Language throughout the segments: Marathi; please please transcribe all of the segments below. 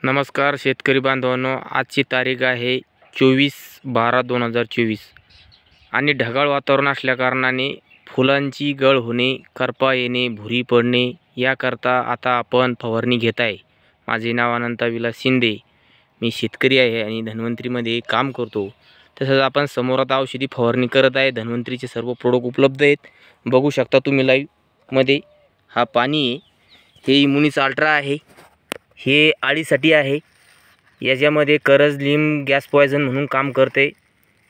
नमस्कार शेतकरी बांधवांनो, आजची तारीख आहे 24/12/2024 आणि ढगाळ वातावरण असल्याकारणाने फुलांची गळ होणे, करपा येणे, भुरी पडणे याकरता आता आपण फवारणी घेत आहे। माझे नाव अनंता विलास शिंदे, मी शेतकरी आहे आणि धन्वंतरीमध्ये काम करतो। तसंच आपण समोर आता औषधी फवारणी करत आहे। धन्वंतरीचे सर्व प्रोडक्ट उपलब्ध आहेत, बघू शकता तुम्ही लाईव्ह मध्ये। हा पाणी आहे, हे इम्युनिस अल्ट्रा आहे, हे आळीसाठी आहे। याच्यामध्ये करज लिम गॅस पॉयझन म्हणून काम करते।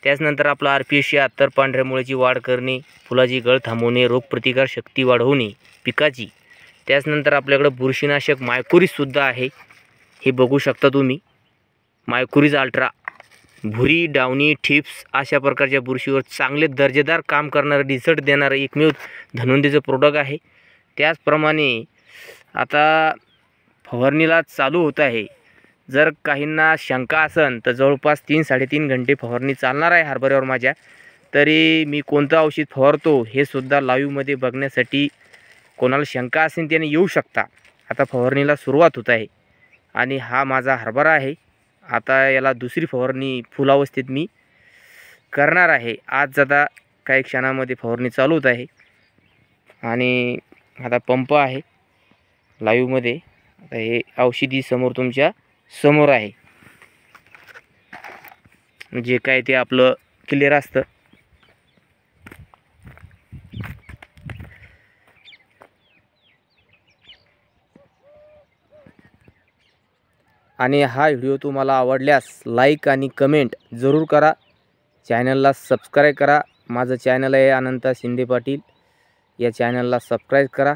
त्याचनंतर आपला RPS 76 पांढऱ्या मुळ्याची वाढ करणे, फुलाची गळ थांबवणे, रोगप्रतिकार शक्ती वाढवणे पिकाची। त्याचनंतर आपल्याकडे बुरशीनाशक मायकोरिज सुद्धा आहे, हे बघू शकता तुम्ही। मायकोरिज अल्ट्रा भुरी, डावणी, ठिप्स अशा प्रकारच्या बुरशीवर चांगले दर्जेदार काम करणारे, रिझल्ट देणारे एकमेव धन्वंतरीचं प्रोडक्ट आहे। त्याचप्रमाणे आता फवारणीला चालू होत आहे। जर काहींना शंका असेल तर जवळपास 3-3.5 घंटे फवारणी चालणार आहे हरभऱ्यावर माझ्या। तरी मी कोणतं औषध फवारतो हे सुद्धा लाईव्ह मध्ये बघण्यासाठी कोणाला शंका असेल त्याने येऊ शकता। आता फवारणीला सुरुवात होत आहे आणि हा माझा हरभरा आहे। आता याला दुसरी फवारणी फुलावस्थेत मी करणार आहे। आज आता काही क्षणामध्ये फवारणी चालू होत आहे आणि आता पंप आहे लाईव्ह मध्ये। आता हे औषधी समोर तुमच्या समोर आहे, जे काय ते आपलं क्लिअर असतं। आणि हा व्हिडिओ तुम्हाला आवडल्यास लाईक आणि कमेंट जरूर करा, चॅनलला सबस्क्राईब करा। माझं चॅनल आहे अनंता शिंदे पाटील, या चॅनलला सबस्क्राईब करा।